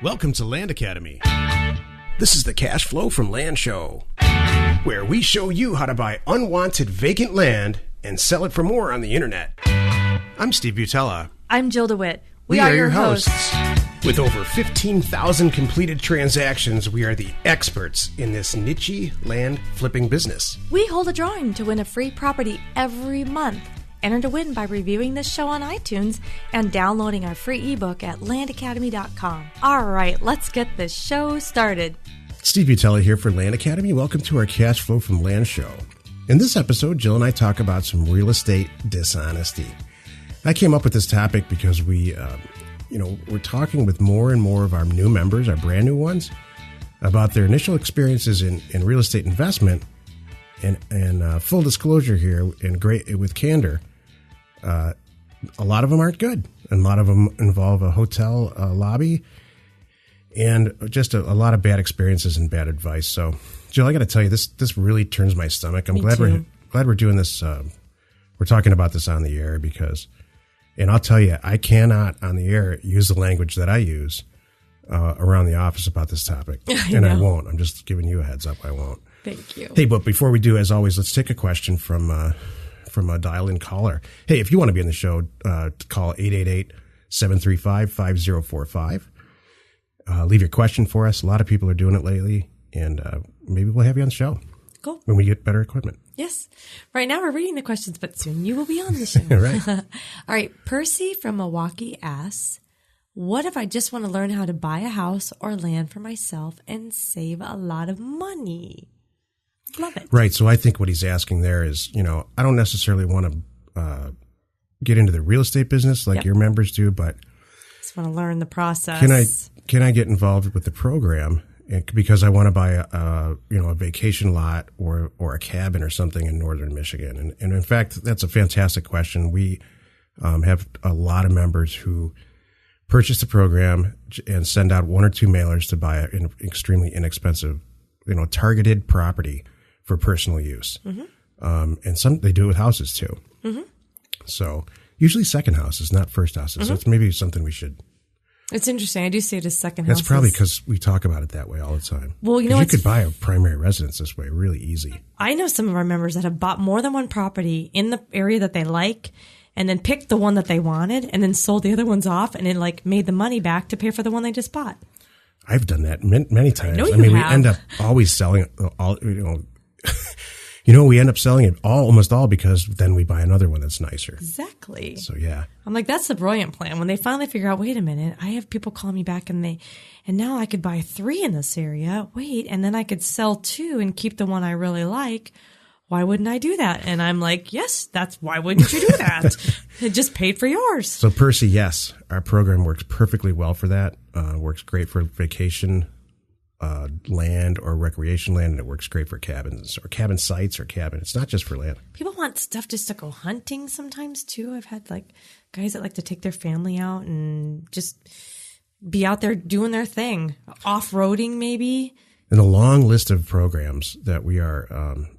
Welcome to LandAcademy. This is the Cash Flow from Land show, where we show you how to buy unwanted vacant land and sell it for more on the internet. I'm Steve Butala. I'm Jill DeWitt. We are your hosts. With over 15,000 completed transactions, we are the experts in this niche land flipping business. We hold a drawing to win a free property every month. Enter to win by reviewing this show on iTunes and downloading our free ebook at LandAcademy.com. All right, let's get this show started. Steve Butala here for LandAcademy. Welcome to our Cash Flow from Land show. In this episode, Jill and I talk about some real estate dishonesty. I came up with this topic because we're talking with more and more of our new members, our brand new ones, about their initial experiences in real estate investment. And full disclosure here, and great with candor, a lot of them aren't good. And a lot of them involve a hotel lobby and just a lot of bad experiences and bad advice. So, Jill, I got to tell you, this really turns my stomach. I'm glad we're doing this. We're talking about this on the air because, and I'll tell you, I cannot on the air use the language that I use around the office about this topic, I won't. I'm just giving you a heads up. I won't. Thank you. Hey, but before we do, as always, let's take a question from a dial-in caller. Hey, if you want to be on the show, call 888-735-5045. Leave your question for us. A lot of people are doing it lately, and maybe we'll have you on the show. Cool. When we get better equipment. Yes. Right now we're reading the questions, but soon you will be on the show. Right. All right. Percy from Milwaukee asks, what if I just want to learn how to buy a house or land for myself and save a lot of money? Love it. Right. So I think what he's asking there is, I don't necessarily want to get into the real estate business like your members do, but just want to learn the process. Can I get involved with the program because I want to buy a vacation lot or a cabin or something in northern Michigan? And in fact, that's a fantastic question. We have a lot of members who purchase the program and send out one or two mailers to buy an extremely inexpensive, targeted property for personal use. Mm-hmm. And some, they do it with houses too. Mm-hmm. So usually second houses, not first houses. Mm-hmm. So it's maybe something we should. It's interesting. I do say it as second houses. That's probably because we talk about it that way all the time. Well, you could buy a primary residence this way really easy. I know some of our members that have bought more than one property in the area that they like and then picked the one that they wanted and then sold the other ones off and then made the money back to pay for the one they just bought. I've done that many times. I mean, we end up always selling all, we end up selling it almost all because then we buy another one that's nicer. Exactly. So, yeah. I'm like, that's the brilliant plan. When they finally figure out, wait a minute, I have people call me back and now I could buy 3 in this area. Wait, and then I could sell 2 and keep the one I really like. Why wouldn't I do that? And I'm like, yes, why wouldn't you do that? It just paid for yours. So Percy, yes, our program works perfectly well for that. Works great for vacation land or recreation land, and it works great for cabins or cabin sites or cabin. It's not just for land. People want stuff just to go hunting sometimes too. I've had guys that like to take their family out and just be out there doing their thing, off-roading maybe. And a long list of programs that we are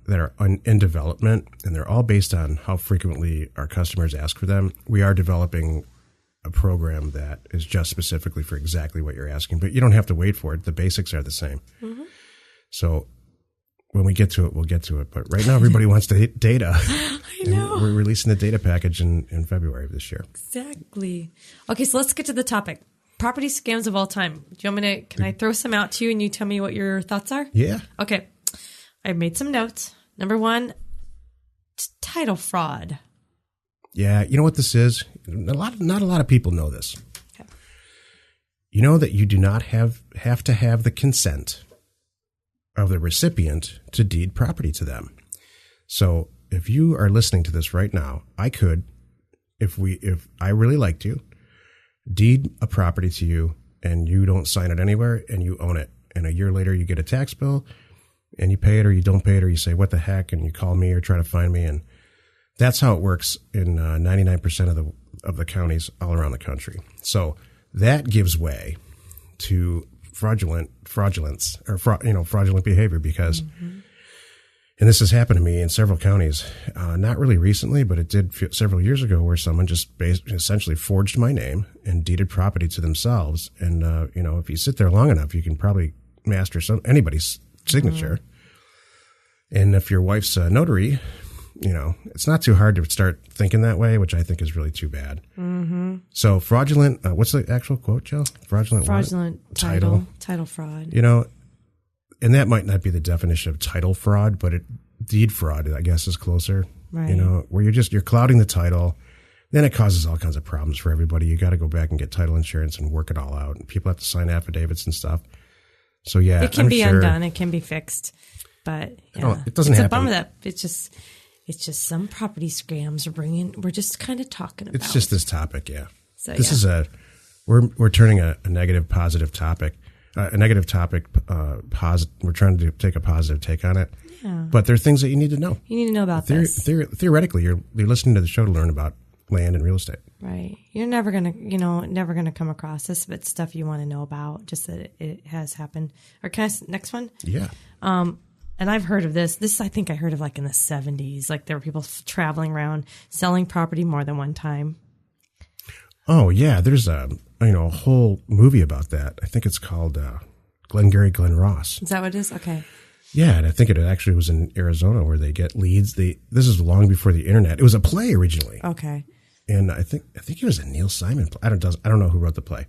that are in development, and they're all based on how frequently our customers ask for them. We are developing a program that is just specifically for exactly what you're asking, but you don't have to wait for it. The basics are the same. Mm-hmm. So when we get to it, we'll get to it. But right now, everybody wants data. I know. And we're releasing the data package in February of this year. Exactly. Okay, so let's get to the topic. Property scams of all time. Do you want me to, can I throw some out to you and you tell me what your thoughts are? Yeah. Okay. I made some notes. Number 1, title fraud. Yeah. You know what this is? Not a lot of people know this. Okay. You know that you do not have to have the consent of the recipient to deed property to them. So if you are listening to this right now, I could, if I really liked you, deed a property to you and you don't sign it anywhere and you own it. And a year later you get a tax bill and you pay it or you don't pay it or you say, what the heck? And you call me or try to find me. And that's how it works in 99% of the counties all around the country. So that gives way to fraudulent behavior because And this has happened to me in several counties, not really recently, but it did several years ago, where someone just essentially forged my name and deeded property to themselves. And, if you sit there long enough, you can probably master anybody's signature. And if your wife's a notary, it's not too hard to start thinking that way, which I think is really too bad. Mm-hmm. So fraudulent, what's the actual quote, Jill? Fraudulent title fraud. And that might not be the definition of title fraud, but deed fraud, I guess, is closer. Right. Where you're clouding the title. Then it causes all kinds of problems for everybody. You got to go back and get title insurance and work it all out. And people have to sign affidavits and stuff. So yeah, it can be undone. It can be fixed, but yeah. It doesn't happen. It's a bummer that it's just some property scams we're just kind of talking about. It's just this topic. Yeah. So this is we're turning a negative positive topic. A negative topic, we're trying to take a positive take on it. Yeah. But there are things that you need to know. You need to know about this. Theoretically, you're listening to the show to learn about land and real estate. Right. You're never gonna come across this, but stuff you want to know about, just that it has happened. Or can I, next one? Yeah. And I've heard of this. This I think I heard of like in the 70s. Like there were people traveling around selling property more than one time. Oh yeah, there's a whole movie about that. I think it's called Glengarry, Glen Ross. Is that what it is? Okay. Yeah, and I think it actually was in Arizona where they get leads. This is long before the internet. It was a play originally. Okay. And I think it was a Neil Simon play. I don't know who wrote the play,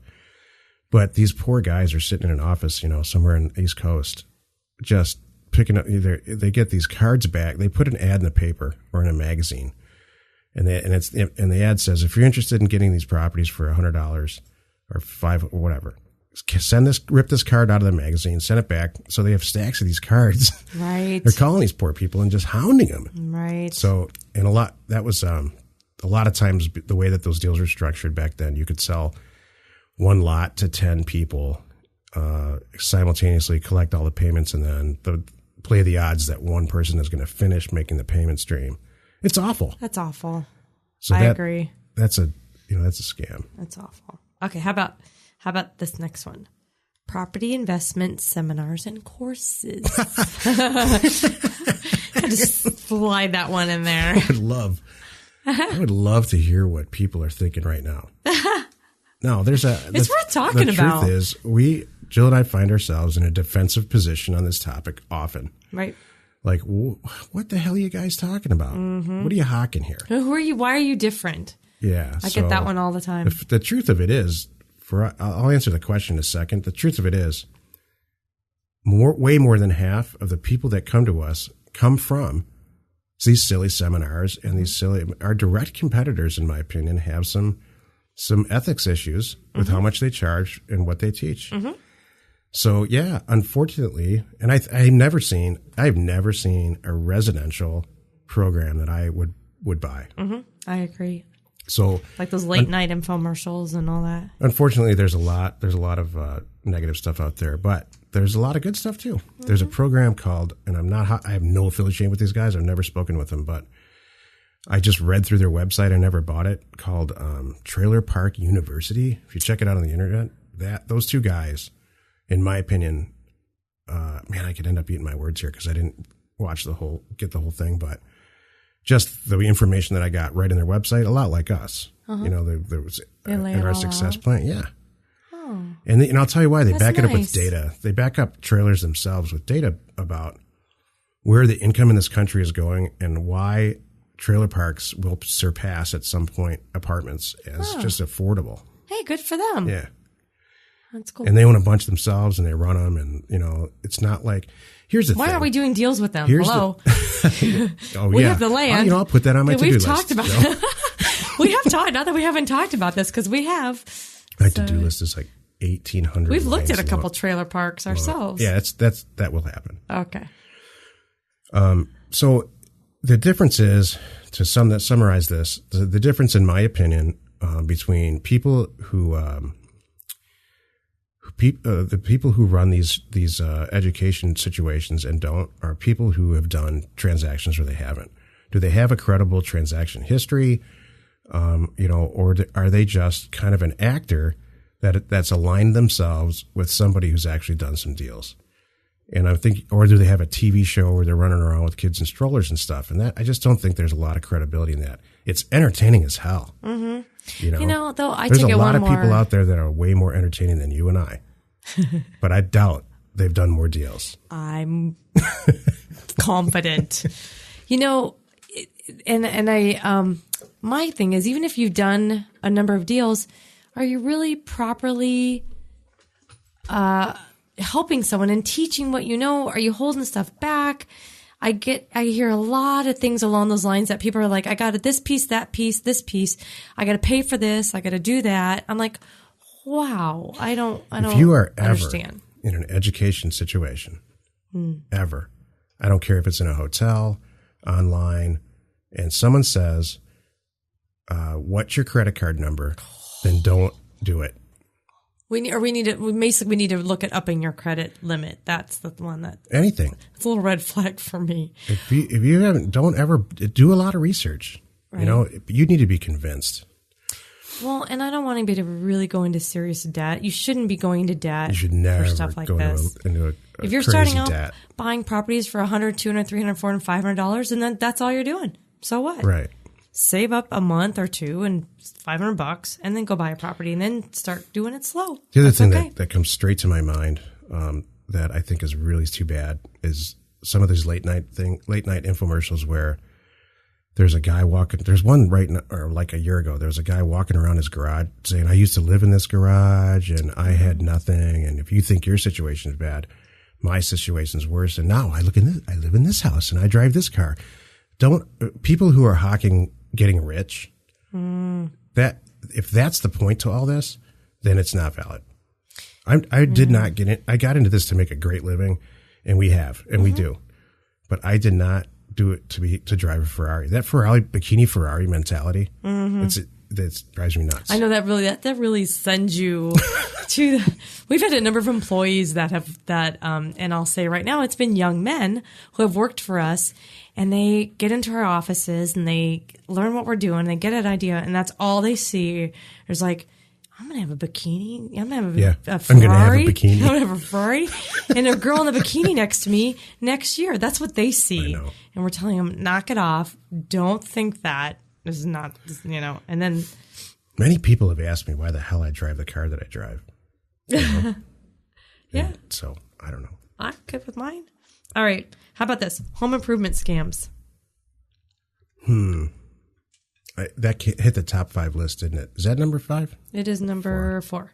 but these poor guys are sitting in an office, somewhere in the East Coast, just picking up. They get these cards back. They put an ad in the paper or in a magazine. And the ad says, if you're interested in getting these properties for $100 or $5 or whatever, rip this card out of the magazine, send it back. So they have stacks of these cards. Right. They're calling these poor people and just hounding them. Right. So, and a lot of times the way that those deals were structured back then, you could sell one lot to 10 people, simultaneously collect all the payments, and then play the odds that one person is going to finish making the payment stream. It's awful. That's awful. So I agree. That's a scam. That's awful. Okay, how about this next one? Property investment seminars and courses. I just slide that one in there. I would love to hear what people are thinking right now. No, it's worth talking about. The truth is, Jill and I find ourselves in a defensive position on this topic often. Right. Like, what the hell are you guys talking about? Mm-hmm. What are you hawking here? Who are you? Why are you different? Yeah. I get that one all the time. The truth of it is, I'll answer the question in a second. The truth of it is, way more than half of the people that come to us come from these silly seminars, and our direct competitors, in my opinion, have some ethics issues with how much they charge and what they teach. Mm-hmm. So yeah, unfortunately, and I've never seen a residential program that I would buy. Mm-hmm. I agree. So like those late night infomercials and all that. Unfortunately, there's a lot of negative stuff out there, but there's a lot of good stuff too. Mm-hmm. There's a program called, and I have no affiliation with these guys. I've never spoken with them, but I just read through their website. I never bought it. Called Trailer Park University. If you check it out on the internet, those two guys, in my opinion, I could end up eating my words here because I didn't get the whole thing, but just the information that I got right in their website, a lot like us. Uh-huh. There was in our success plan. Yeah. Oh. And I'll tell you why. They back it up with data. They back up trailers themselves with data about where the income in this country is going and why trailer parks will surpass at some point apartments as just affordable. Hey, good for them. Yeah. That's cool. And they own a bunch themselves and they run them. And, it's not like, here's the thing. Why are we doing deals with them? Hello. We have the land. I'll put that on my to-do list. We've talked about it. We have talked, not that we haven't talked about this because we have. My to-do list is like 1,800. We've looked at a couple trailer parks ourselves. Yeah, that will happen. Okay. So the difference is, to summarize this, the difference in my opinion between people who the people who run these education situations and don't are people who have done transactions or they haven't. Do they have a credible transaction history? Or are they just kind of an actor that's aligned themselves with somebody who's actually done some deals? And I'm thinking, or do they have a TV show where they're running around with kids and strollers and stuff? And that, I just don't think there's a lot of credibility in that. It's entertaining as hell. Mm-hmm. You know, though I there's take a it lot one of people more. out there that are way more entertaining than you and I. But I doubt they've done more deals. I'm confident. And I my thing is, even if you've done a number of deals, are you really properly helping someone and teaching what you know? Are you holding stuff back? I hear a lot of things along those lines that people are like, I got this piece, that piece, this piece. I got to pay for this. I got to do that. I'm like, wow, I don't If you are understand. ever in an education situation, ever, I don't care if it's in a hotel, online, and someone says, what's your credit card number? Then don't do it. We need to look at upping your credit limit. That's the one that Anything. it's a little red flag for me. If you haven't, don't ever do a lot of research. Right. You know, you need to be convinced. Well, and I don't want anybody to really go into serious debt. You shouldn't be going into debt. You should never for stuff like go this. into a If you're crazy starting out debt. buying properties for $100, $200, $300, $400, $500, and then that's all you're doing. So what? Right. Save up a month or two and $500, and then go buy a property, and then start doing it slow. The other That's thing okay. that comes straight to my mind that I think is really too bad is some of these late night infomercials where there's a guy walking. There's one like a year ago. There was a guy walking around his garage saying, "I used to live in this garage and I had nothing. And if you think your situation is bad, my situation's worse. And now I live in this house and I drive this car." People who are hawking getting rich, that if that's the point to all this, then it's not valid. I did not get in. I got into this to make a great living, and we do, but I did not do it to drive a Ferrari. That bikini Ferrari mentality, that drives me nuts. I know that really sends you to. We've had a number of employees that have that, and I'll say right now, it's been young men who have worked for us, and they get into our offices and they learn what we're doing. They get an idea, and that's all they see. There's like, I'm gonna have a bikini. I'm gonna have a Ferrari. I'm gonna have a bikini. I'm gonna have a Ferrari, and a girl in a bikini next to me next year. That's what they see, I know. and we're telling them, knock it off. Don't think that. This is not, and then. Many people have asked me why the hell I drive the car that I drive. You know? Yeah. And so I don't know. I'm good with mine. All right. How about this? Home improvement scams. That hit the top 5 list, didn't it? Is that number 5? It is number 4.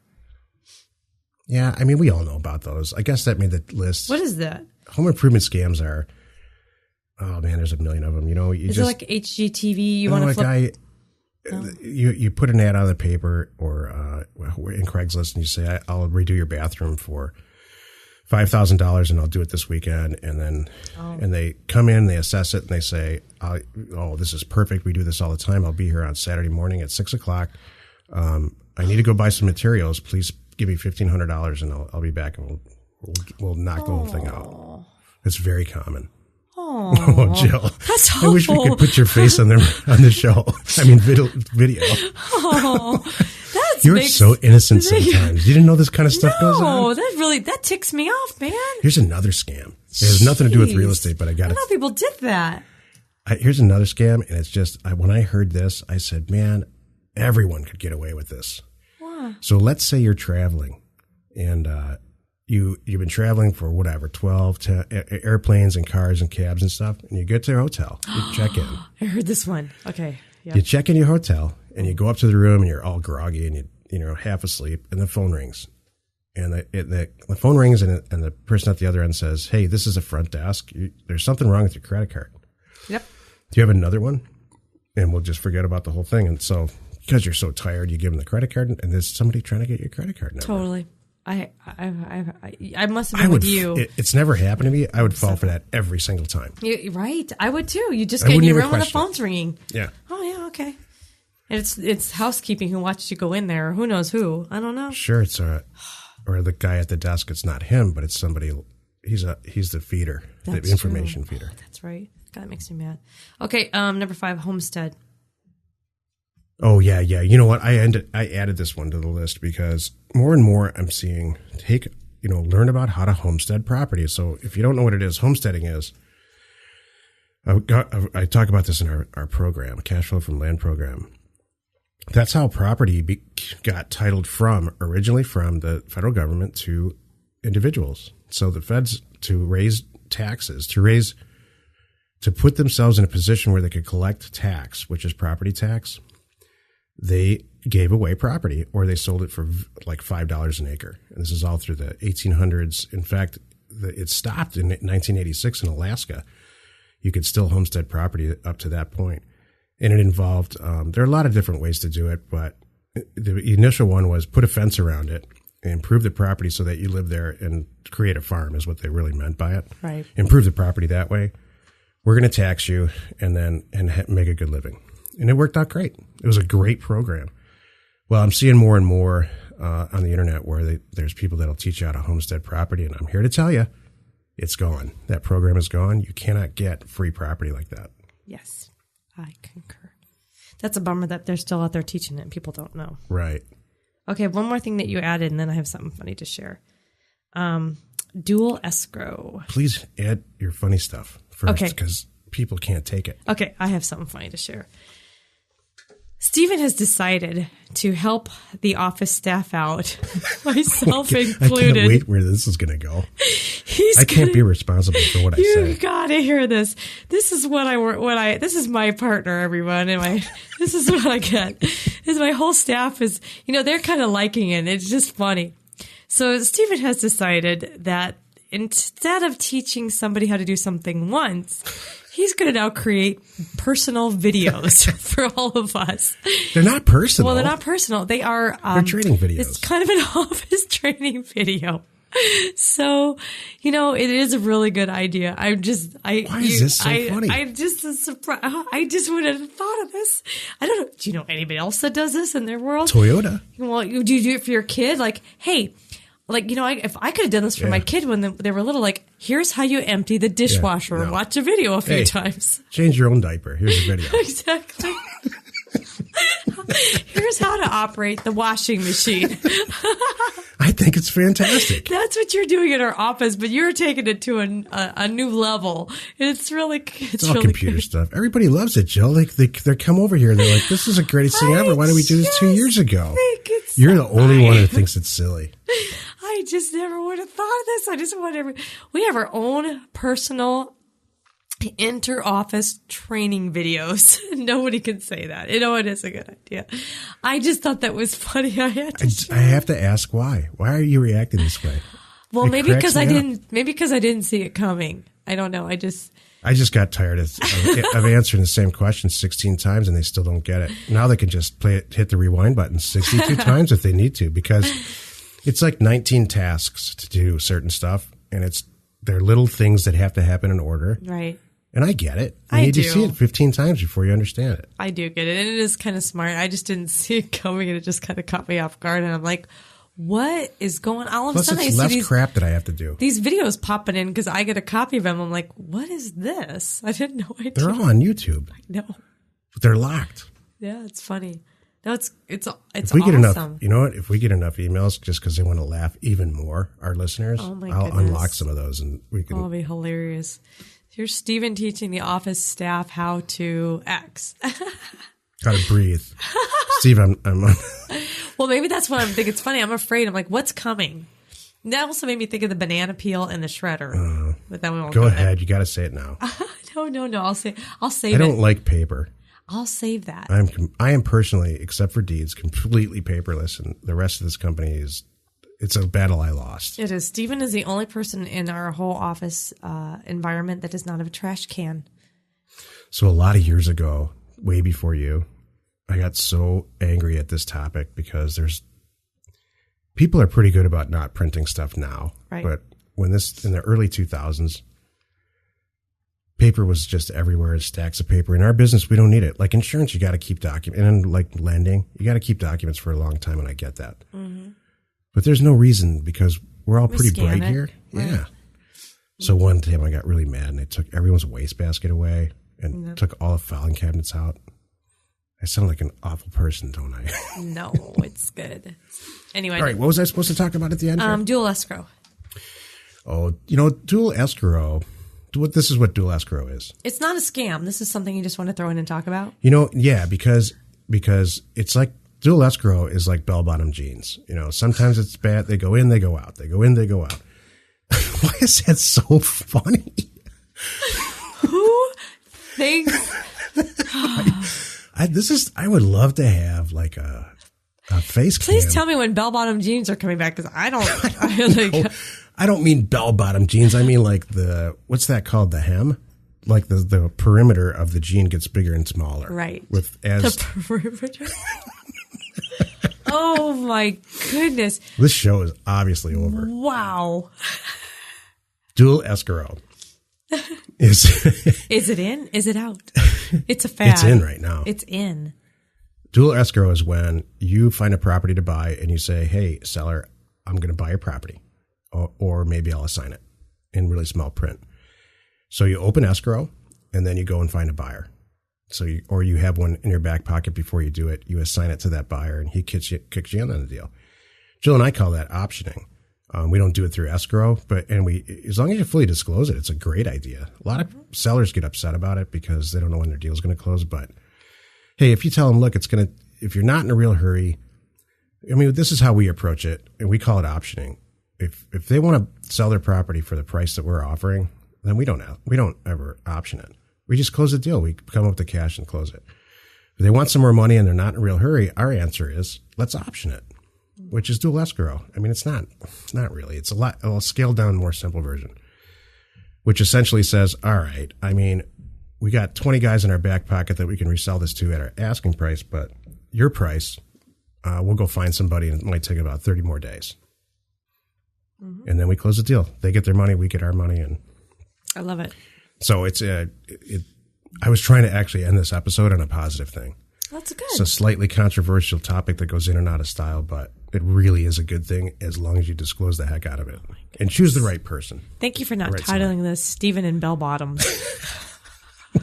Yeah, I mean, we all know about those. I guess that made the list. What is that? Home improvement scams are, oh man, there's a million of them. You know, Is it like HGTV? You want to flip? Guy, you put an ad on the paper or in Craigslist and you say, I'll redo your bathroom for $5,000 and I'll do it this weekend. And then and they come in, they assess it, and they say, oh, this is perfect. We do this all the time. I'll be here on Saturday morning at 6:00. I need to go buy some materials. Please give me $1,500 and I'll be back and we'll knock the whole thing out. It's very common. Oh, Jill. That's I wish we could put your face on the show. I mean, video. Oh, You're so innocent sometimes. You didn't know this kind of stuff goes on? No, that ticks me off, man. Here's another scam. It has nothing to do with real estate, but I got it. I know people did that. Here's another scam, and it's just, when I heard this, I said, man, everyone could get away with this. Wow. So let's say you're traveling, and you've been traveling for whatever, 10 airplanes and cars and cabs and stuff, and you get to your hotel, you check in. I heard this one. Okay. Yep. You check in your hotel, and you go up to the room, and you're all groggy, and you're half asleep, and the phone rings. And the phone rings, and the person at the other end says, hey, this is the front desk. There's something wrong with your credit card. Yep. Do you have another one? And we'll just forget about the whole thing. And so, because you're so tired, you give them the credit card, and there's somebody trying to get your credit card number. Totally. I must have been with you. It's never happened to me. I would fall for that every single time. Right. I would too. You just get in your room when the phone's ringing. Yeah. Oh, yeah. Okay. And it's housekeeping who watches you go in there. Or who knows who? I don't know. Sure. It's or the guy at the desk. It's not him, but it's somebody. He's the feeder, the information feeder. Oh, that's right. God, that makes me mad. Okay. Number 5, homestead. Oh yeah. You know what? I added this one to the list because more and more I'm seeing take learn about how to homestead property. So if you don't know what it is, homesteading is, I talk about this in our program, Cash Flow from Land program. That's how property got titled originally from the federal government to individuals. So the feds, to raise taxes, to put themselves in a position where they could collect tax, which is property tax, they gave away property or they sold it for like $5 an acre. And this is all through the 1800s. In fact, it stopped in 1986 in Alaska. You could still homestead property up to that point. And it involved, there are a lot of different ways to do it, but the initial one was put a fence around it and improve the property so that you live there and create a farm is what they really meant by it. Right. Improve the property that way. We're going to tax you and make a good living. And it worked out great. It was a great program. Well, I'm seeing more and more on the internet where there's people that'll teach you how to homestead property. And I'm here to tell you, it's gone. That program is gone. You cannot get free property like that. Yes, I concur. That's a bummer that they're still out there teaching it and people don't know. Right. Okay, one more thing that you added, and then I have something funny to share. Dual escrow. Please add your funny stuff first because people can't take it. Okay, I have something funny to share. Stephen has decided to help the office staff out, myself included. I can't wait where this is going to go. I can't be responsible for what I say. You got to hear this. This is this is my partner, everyone, and this is what I get. Is my whole staff is, they're kind of liking it. It's just funny. So Stephen has decided that instead of teaching somebody how to do something once, he's going to now create personal videos for all of us. They're not personal. Well, they're not personal. They are. They're training videos. It's kind of an office training video. So, it is a really good idea. Why is this so funny? I just wouldn't have thought of this. I don't know. Do you know anybody else that does this in their world? Toyota. Well, do you do it for your kid? Like, hey, if I could have done this for my kid when they were little, like, here's how you empty the dishwasher. No. Watch a video a few times. Change your own diaper. Here's a video. Exactly. Here's how to operate the washing machine. I think it's fantastic. That's what you're doing in our office, but you're taking it to a new level. It's really, it's all really computer good stuff. Everybody loves it, Jill. They come over here. They're like, "This is the greatest thing ever. Why didn't we do this 2 years ago?" You're the only one who thinks it's silly. I just never would have thought of this. I just want we have our own personal inter-office training videos. Nobody can say that. It is a good idea. I just thought that was funny. I have to ask why. Why are you reacting this way? Well, maybe because I didn't see it coming. I don't know. I just got tired of answering the same question 16 times and they still don't get it. Now they can just hit the rewind button 62 times if they need to, because it's like 19 tasks to do certain stuff, and they're little things that have to happen in order. Right. And I get it. You need to see it 15 times before you understand it. I do get it. And it is kind of smart. I just didn't see it coming, and it just kind of caught me off guard. And I'm like, what is going on? All of a sudden, it's less crap that I have to do. These videos popping in because I get a copy of them. I'm like, what is this? I didn't know idea. They're all on YouTube. I know. But they're locked. Yeah, it's funny. No, it's if we awesome. Get enough, you know what? If we get enough emails just because they want to laugh even more, our listeners, I'll unlock some of those and we can. It'll be hilarious. Here's Stephen teaching the office staff how to X. How to breathe. Steve, I'm Well, maybe that's what I'm thinking. It's funny. I'm afraid. I'm like, what's coming? That also made me think of the banana peel and the shredder. But then we won't go ahead. You got to say it now. No. I'll save it. I don't like paper. I'll save that. I am personally, except for deeds, completely paperless, and the rest of this company it's a battle I lost. It is. Stephen is the only person in our whole office environment that does not have a trash can. So a lot of years ago, way before you, I got so angry at this topic because people are pretty good about not printing stuff now. Right. But in the early 2000s, paper was just everywhere, stacks of paper. In our business, we don't need it. Like insurance, you got to keep documents. And like lending, you got to keep documents for a long time, and I get that. Mm-hmm. But there's no reason because we're all pretty bright here. Right. Yeah. So one time I got really mad and they took everyone's wastebasket away and took all the filing cabinets out. I sound like an awful person, don't I? No, it's good. Anyway. All right. What was I supposed to talk about at the end? Dual escrow. Oh, dual escrow. This is what dual escrow is. It's not a scam. This is something you just want to throw in and talk about? Yeah, because it's like dual escrow is like bell-bottom jeans. Sometimes it's bad. They go in, they go out. They go in, they go out. Why is that so funny? Who thinks? I would love to have like a face cam. Please tell me when bell-bottom jeans are coming back, because I don't. I don't mean bell-bottom jeans. I mean like what's that called? The hem? Like the perimeter of the jean gets bigger and smaller. Right. The perimeter? Oh my goodness. This show is obviously over. Wow. Dual escrow. Is it in? Is it out? It's a fad. It's in right now. It's in. Dual escrow is when you find a property to buy and you say, hey, seller, I'm going to buy your property. Or maybe I'll assign it in really small print. So you open escrow and then you go and find a buyer. Or you have one in your back pocket before you do it. You assign it to that buyer and he kicks you in on the deal. Jill and I call that optioning. We don't do it through escrow, as long as you fully disclose it, it's a great idea. A lot of sellers get upset about it because they don't know when their deal is going to close. But hey, if you tell them, look, if you're not in a real hurry, this is how we approach it, and we call it optioning. If they want to sell their property for the price that we're offering, then we don't ever option it. We just close the deal. We come up with the cash and close it. If they want some more money and they're not in a real hurry, our answer is let's option it, which is dual escrow. It's not really. It's a scaled down, more simple version, which essentially says, all right, we got 20 guys in our back pocket that we can resell this to at our asking price, but your price, we'll go find somebody, and it might take about 30 more days. Mm-hmm. And then we close the deal. They get their money, we get our money, and I love it. So I was trying to actually end this episode on a positive thing. That's good. It's a slightly controversial topic that goes in and out of style, but it really is a good thing as long as you disclose the heck out of it and choose the right person. Thank you for not titling this Stephen and Bell Bottoms. I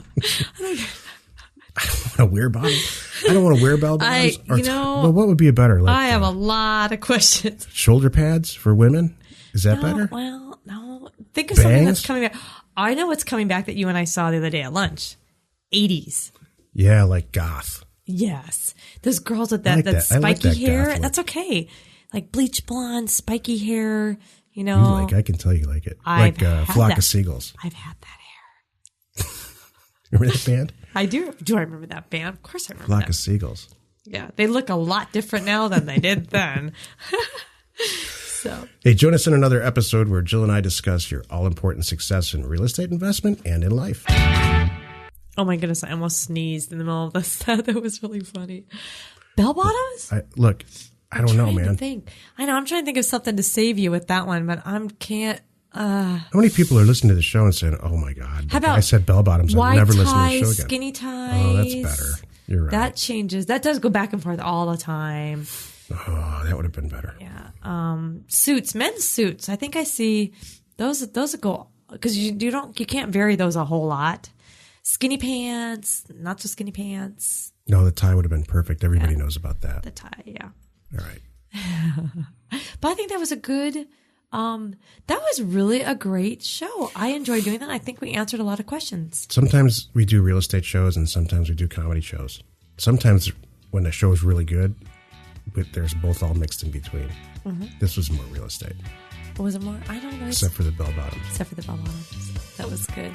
don't want to wear bottoms. I don't want to wear bell bottoms. Well, what would be a better? I have a lot of questions. Shoulder pads for women? Is that better? Well, no. Think of something that's coming back. I know what's coming back that you and I saw the other day at lunch. 80s. Yeah, like goth. Yes. Those girls with that spiky hair. That's okay. Like bleach blonde, spiky hair, I can tell you like it. Like a flock of seagulls. I've had that hair. Remember that band? I do. Do I remember that band? Of course I remember Flock of seagulls. Yeah. They look a lot different now than they did then. Hey, join us in another episode where Jill and I discuss your all-important success in real estate investment and in life. Oh my goodness, I almost sneezed in the middle of this. That was really funny. Bell bottoms? I don't know, man. I know, I'm trying to think of something to save you with that one, but I can't. How many people are listening to the show and saying, oh my God, I said bell bottoms, I'll never listen to the show again. Skinny ties. Oh, that's better. You're right. That changes. That does go back and forth all the time. Oh, that would have been better. Yeah. Suits, men's suits. I think I see those go, because you can't vary those a whole lot. Skinny pants, not so skinny pants. No, the tie would have been perfect. Everybody knows about that. The tie, yeah. All right. But I think that was a good, that was really a great show. I enjoyed doing that. I think we answered a lot of questions. Sometimes we do real estate shows and sometimes we do comedy shows. Sometimes when the show is really good, but there's both all mixed in between. Mm-hmm. This was more real estate. Was it more? I don't know. Except for the bell bottoms. That was good.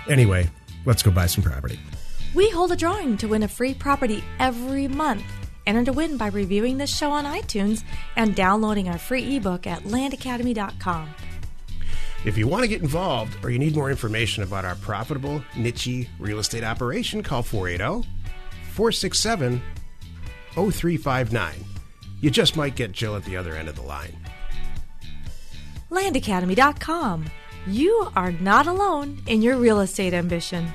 Anyway, let's go buy some property. We hold a drawing to win a free property every month. Enter to win by reviewing this show on iTunes and downloading our free ebook at LandAcademy.com. If you want to get involved or you need more information about our profitable, niche real estate operation, call 480-467-0359. You just might get Jill at the other end of the line. LandAcademy.com. You are not alone in your real estate ambition.